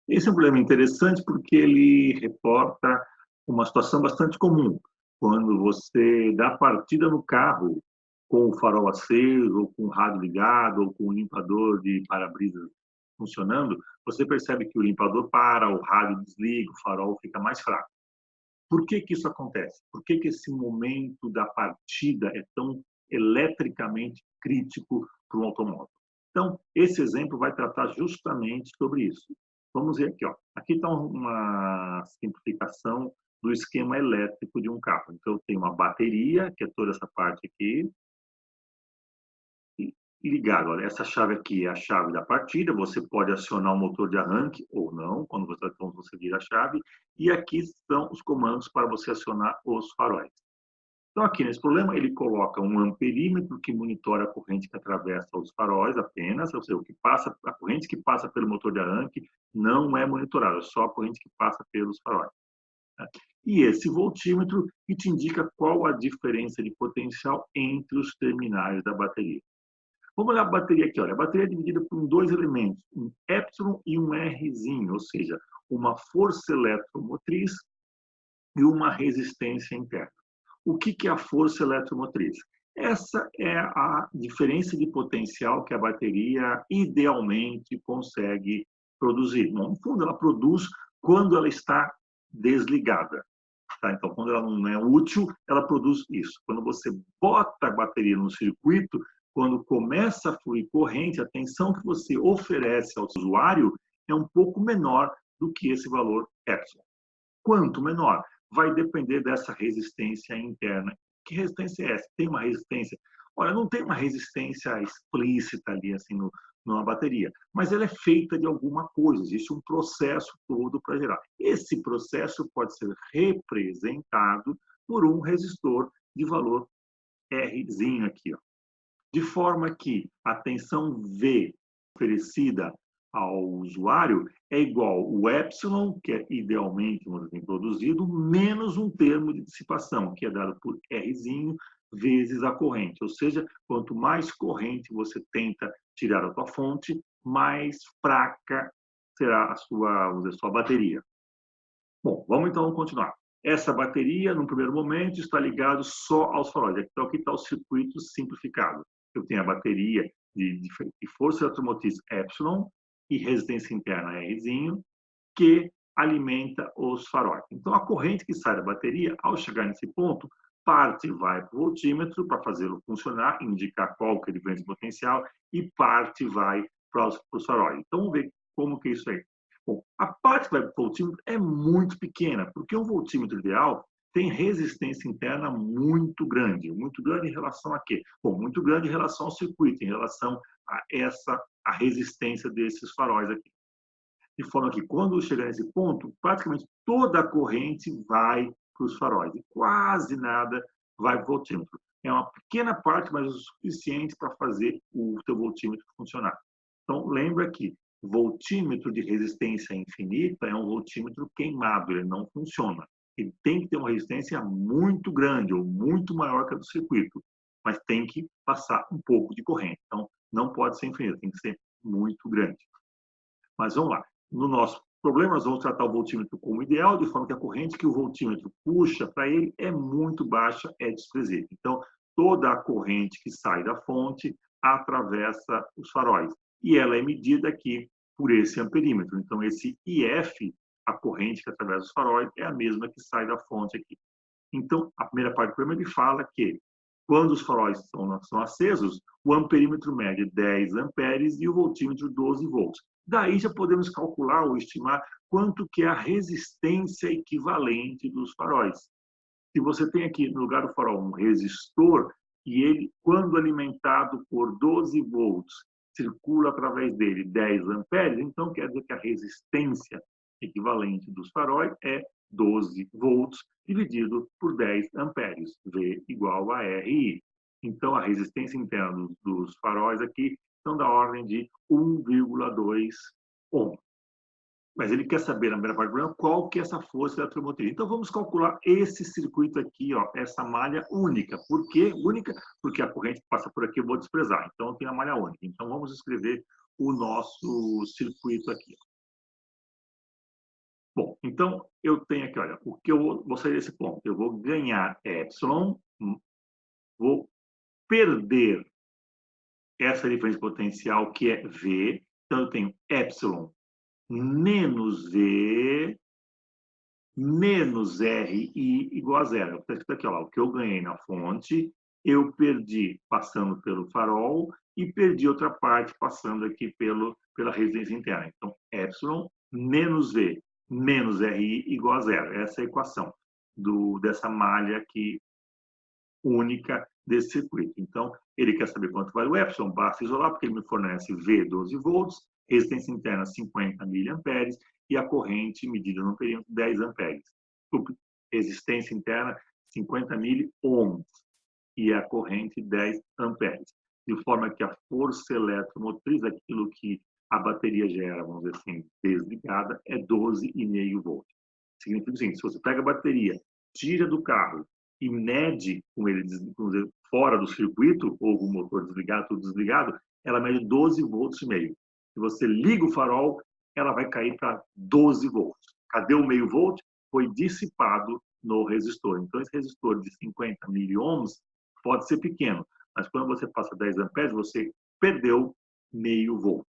Esse é um problema interessante porque ele reporta uma situação bastante comum. Quando você dá partida no carro com o farol aceso, ou com o rádio ligado, ou com o limpador de para-brisas funcionando, você percebe que o limpador para, o rádio desliga, o farol fica mais fraco. Por que que isso acontece? Por que que esse momento da partida é tão eletricamente crítico para um automóvel? Então, esse exemplo vai tratar justamente sobre isso. Vamos ver aqui, ó. Aqui está uma simplificação do esquema elétrico de um carro. Então, eu tenho uma bateria, que é toda essa parte aqui, ligado. Olha, essa chave aqui é a chave da partida. Você pode acionar o motor de arranque ou não, quando você vira a chave. E aqui estão os comandos para você acionar os faróis. Então, aqui nesse problema, ele coloca um amperímetro que monitora a corrente que atravessa os faróis apenas, ou seja, a corrente que passa pelo motor de arranque não é monitorada, é só a corrente que passa pelos faróis. Né? E esse voltímetro que te indica qual a diferença de potencial entre os terminais da bateria. Vamos olhar a bateria aqui. Olha, a bateria é dividida por dois elementos, um epsilon e um Rzinho, ou seja, uma força eletromotriz e uma resistência interna. O que é a força eletromotriz? Essa é a diferença de potencial que a bateria idealmente consegue produzir. Bom, no fundo, ela produz quando ela está desligada. Tá? Então, quando ela não é útil, ela produz isso. Quando você bota a bateria no circuito, quando começa a fluir corrente, a tensão que você oferece ao usuário é um pouco menor do que esse valor epsilon. Quanto menor? Vai depender dessa resistência interna. Que resistência é essa? Tem uma resistência? Olha, não tem uma resistência explícita ali, assim, numa bateria, mas ela é feita de alguma coisa, existe um processo todo para gerar. Esse processo pode ser representado por um resistor de valor Rzinho aqui, ó. De forma que a tensão V oferecida ao usuário é igual o epsilon, que é idealmente produzido, menos um termo de dissipação, que é dado por Rzinho, vezes a corrente. Ou seja, quanto mais corrente você tenta tirar da tua fonte, mais fraca será vamos dizer, a sua bateria. Bom, vamos então continuar. Essa bateria, no primeiro momento, está ligada só aos faróis. Então, aqui está o circuito simplificado. Eu tenho a bateria de força eletromotriz epsilon e resistência interna Rzinho, que alimenta os faróis. Então, a corrente que sai da bateria, ao chegar nesse ponto, parte vai para o voltímetro para fazê-lo funcionar, indicar qual que é a diferença de potencial, e parte vai para os faróis. Então, vamos ver como que é isso aí. Bom, a parte que vai para o voltímetro é muito pequena, porque um voltímetro ideal tem resistência interna muito grande. Muito grande em relação a quê? Bom, muito grande em relação ao circuito, em relação a resistência desses faróis aqui. De forma que, quando chegar nesse ponto, praticamente toda a corrente vai para os faróis e quase nada vai para o voltímetro. É uma pequena parte, mas o suficiente para fazer o teu voltímetro funcionar. Então, lembra que voltímetro de resistência infinita é um voltímetro queimado, ele não funciona. Ele tem que ter uma resistência muito grande ou muito maior que a do circuito, mas tem que passar um pouco de corrente. Então, não pode ser infinito, tem que ser muito grande. Mas vamos lá. No nosso problema, nós vamos tratar o voltímetro como ideal, de forma que a corrente que o voltímetro puxa para ele é muito baixa, é desprezível. Então, toda a corrente que sai da fonte atravessa os faróis. E ela é medida aqui por esse amperímetro. Então, esse IF, a corrente que atravessa os faróis, é a mesma que sai da fonte aqui. Então, a primeira parte do problema ele fala que quando os faróis são acesos, o amperímetro mede 10 amperes e o voltímetro 12 volts. Daí já podemos calcular ou estimar quanto que é a resistência equivalente dos faróis. Se você tem aqui no lugar do farol um resistor e ele, quando alimentado por 12 volts, circula através dele 10 amperes, então quer dizer que a resistência equivalente dos faróis é 12 volts dividido por 10 amperes, V igual a RI. Então, a resistência interna dos faróis aqui são da ordem de 1,2 ohm. Mas ele quer saber, na primeira parte do problema, qual que é essa força eletromotriz. Então, vamos calcular esse circuito aqui, ó, essa malha única. Por quê única? Porque a corrente que passa por aqui eu vou desprezar. Então, eu tenho a malha única. Então, vamos escrever o nosso circuito aqui. Então, eu tenho aqui, olha, o que eu vou sair desse ponto? Eu vou ganhar epsilon, vou perder essa diferença potencial, que é V. Então, eu tenho epsilon menos V menos RI igual a zero. Está escrito aqui, ó, o que eu ganhei na fonte, eu perdi passando pelo farol e perdi outra parte passando aqui pela residência interna. Então, epsilon menos V menos RI igual a zero. Essa é a equação dessa malha aqui única desse circuito. Então, ele quer saber quanto vale o epsilon, basta isolar, porque ele me fornece V 12 volts, resistência interna 50 miliamperes e a corrente medida no período 10 amperes. Resistência interna 50 miliohms e a corrente 10 amperes. De forma que a força eletromotriz, aquilo que a bateria gera, vamos dizer assim, desligada, é 12,5 volts. Significa o seguinte, se você pega a bateria, tira do carro e mede com ele fora do circuito, ou com o motor desligado, tudo desligado, ela mede 12 volts e meio. Se você liga o farol, ela vai cair para 12 volts. Cadê o meio volt? Foi dissipado no resistor. Então, esse resistor de 50 miliohms pode ser pequeno, mas quando você passa 10 amperes, você perdeu meio volt.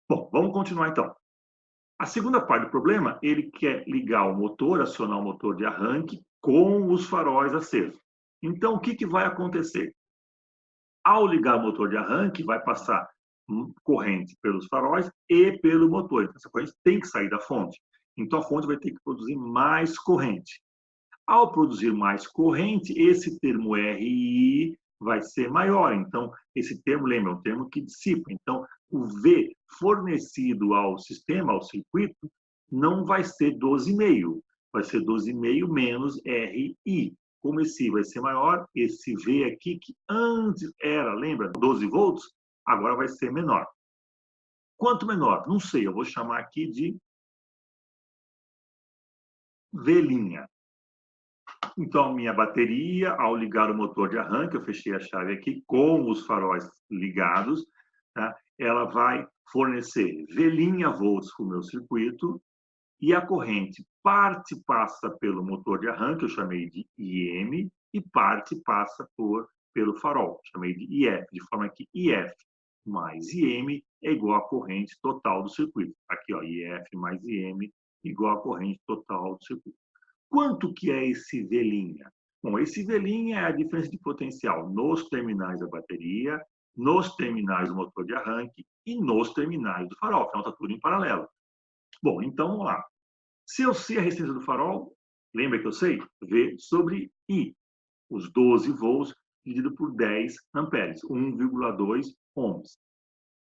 Bom, vamos continuar então. A segunda parte do problema, ele quer ligar o motor, acionar o motor de arranque com os faróis acesos. Então, o que vai acontecer? Ao ligar o motor de arranque, vai passar corrente pelos faróis e pelo motor. Então, essa corrente tem que sair da fonte. Então, a fonte vai ter que produzir mais corrente. Ao produzir mais corrente, esse termo RI vai ser maior. Então, esse termo, lembra, é um termo que dissipa. Então, o V fornecido ao sistema, ao circuito, não vai ser 12,5. Vai ser 12,5 menos RI. Como esse I vai ser maior, esse V aqui, que antes era, lembra, 12 volts, agora vai ser menor. Quanto menor? Não sei, eu vou chamar aqui de V'. Então, minha bateria, ao ligar o motor de arranque, eu fechei a chave aqui com os faróis ligados, tá? Ela vai fornecer V' volts para o meu circuito e a corrente parte passa pelo motor de arranque, eu chamei de IM, e parte passa pelo farol, chamei de IF, de forma que IF mais IM é igual à corrente total do circuito. Aqui, ó, IF mais IM igual à corrente total do circuito. Quanto que é esse V'? Bom, esse V' é a diferença de potencial nos terminais da bateria, nos terminais do motor de arranque e nos terminais do farol. Afinal, está tudo em paralelo. Bom, então vamos lá. Se eu sei a resistência do farol, lembra que eu sei? V sobre I, os 12 volts dividido por 10 amperes, 1,2 ohms.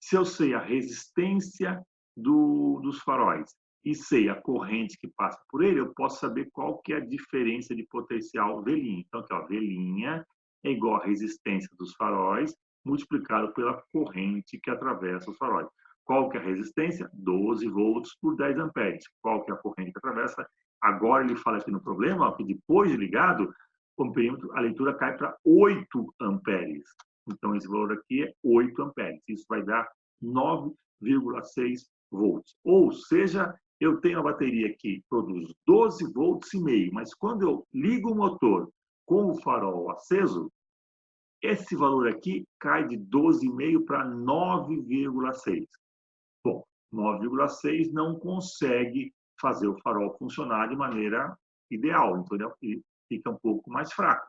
Se eu sei a resistência dos faróis e sei a corrente que passa por ele, eu posso saber qual que é a diferença de potencial V'. Então, aqui, ó, V' é igual à resistência dos faróis multiplicado pela corrente que atravessa os faróis. Qual que é a resistência? 12 volts por 10 amperes. Qual que é a corrente que atravessa? Agora ele fala aqui no problema, ó, que depois de ligado, o perímetro, a leitura cai para 8 amperes. Então, esse valor aqui é 8 amperes. Isso vai dar 9,6 volts. Ou seja, eu tenho a bateria que produz 12 volts e meio, mas quando eu ligo o motor com o farol aceso, esse valor aqui cai de 12,5 para 9,6. Bom, 9,6 não consegue fazer o farol funcionar de maneira ideal, entendeu? Ele fica um pouco mais fraco.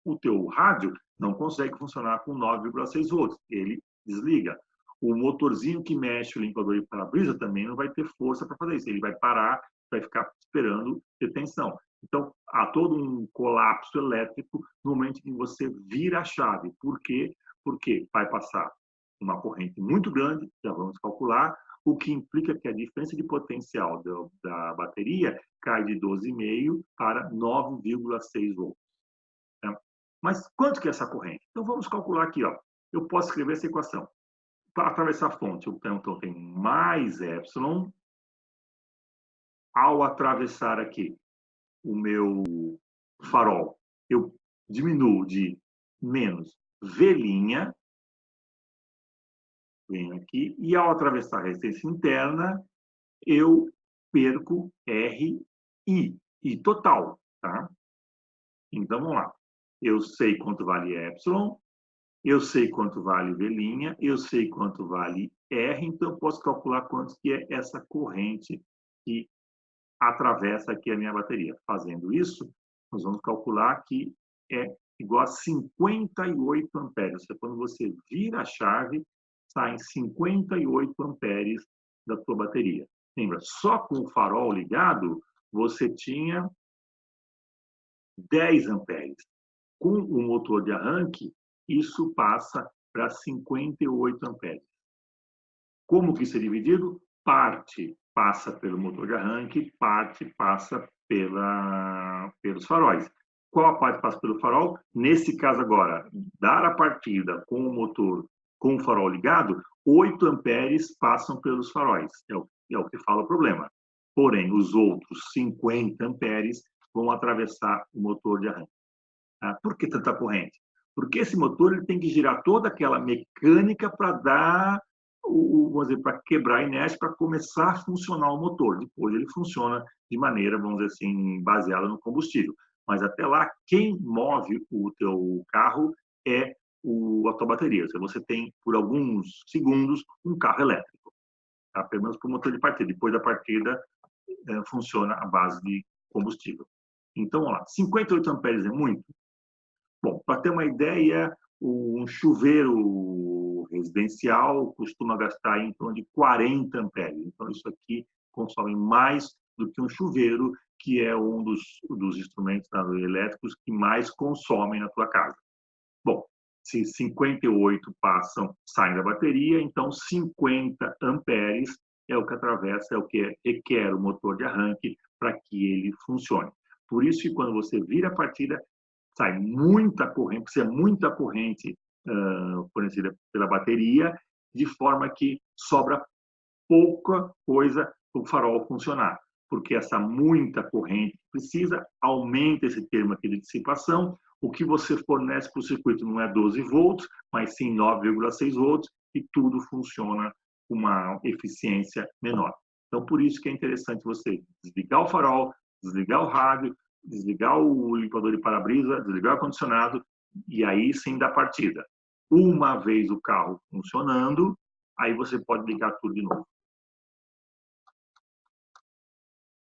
O teu rádio não consegue funcionar com 9,6 volts, ele desliga. O motorzinho que mexe o limpador de para-brisa também não vai ter força para fazer isso, ele vai parar, vai ficar esperando ter tensão. Então, há todo um colapso elétrico no momento em que você vira a chave. Por quê? Porque vai passar uma corrente muito grande, já vamos calcular, o que implica que a diferença de potencial da bateria cai de 12,5 para 9,6 volts. Né? Mas quanto que é essa corrente? Então vamos calcular aqui, ó. Eu posso escrever essa equação. Para atravessar a fonte, então eu tenho mais epsilon. Ao atravessar aqui o meu farol, eu diminuo de menos V', venho aqui, e ao atravessar a resistência interna, eu perco RI, I total, tá? Então, vamos lá. Eu sei quanto vale epsilon, eu sei quanto vale V', eu sei quanto vale R, então eu posso calcular quanto que é essa corrente que atravessa aqui a minha bateria. Fazendo isso, nós vamos calcular que é igual a 58 amperes. Quando você vira a chave, saem 58 amperes da tua bateria. Lembra, só com o farol ligado, você tinha 10 amperes. Com o motor de arranque, isso passa para 58 amperes. Como que isso é dividido? Parte passa pelo motor de arranque, parte passa pelos faróis. Qual a parte passa pelo farol? Nesse caso agora, dar a partida com o motor com o farol ligado, 8 amperes passam pelos faróis. É o que fala o problema. Porém, os outros 50 amperes vão atravessar o motor de arranque. Por que tanta corrente? Porque esse motor ele tem que girar toda aquela mecânica para dar, vamos dizer, para quebrar a inércia, para começar a funcionar o motor. Depois ele funciona de maneira, vamos dizer assim, baseada no combustível. Mas até lá, quem move o teu carro é a tua bateria. Você tem, por alguns segundos, um carro elétrico. Tá? Pelo menos para o motor de partida. Depois da partida, funciona à base de combustível. Então, vamos lá. 58 amperes é muito? Bom, para ter uma ideia, um chuveiro residencial costuma gastar em torno de 40 amperes. Então, isso aqui consome mais do que um chuveiro, que é um dos instrumentos elétricos que mais consomem na tua casa. Bom, se 58 saem da bateria, então 50 amperes é o que atravessa, é o que requer o motor de arranque para que ele funcione. Por isso que quando você vira a partida, sai muita corrente, precisa muita corrente fornecida pela bateria, de forma que sobra pouca coisa para o farol funcionar. Porque essa muita corrente precisa, aumenta esse termo aqui de dissipação, o que você fornece para o circuito não é 12 volts, mas sim 9,6 volts, e tudo funciona com uma eficiência menor. Então, por isso que é interessante você desligar o farol, desligar o rádio, desligar o limpador de para-brisa, desligar o ar-condicionado, e aí sim dá partida. Uma vez o carro funcionando, aí você pode ligar tudo de novo.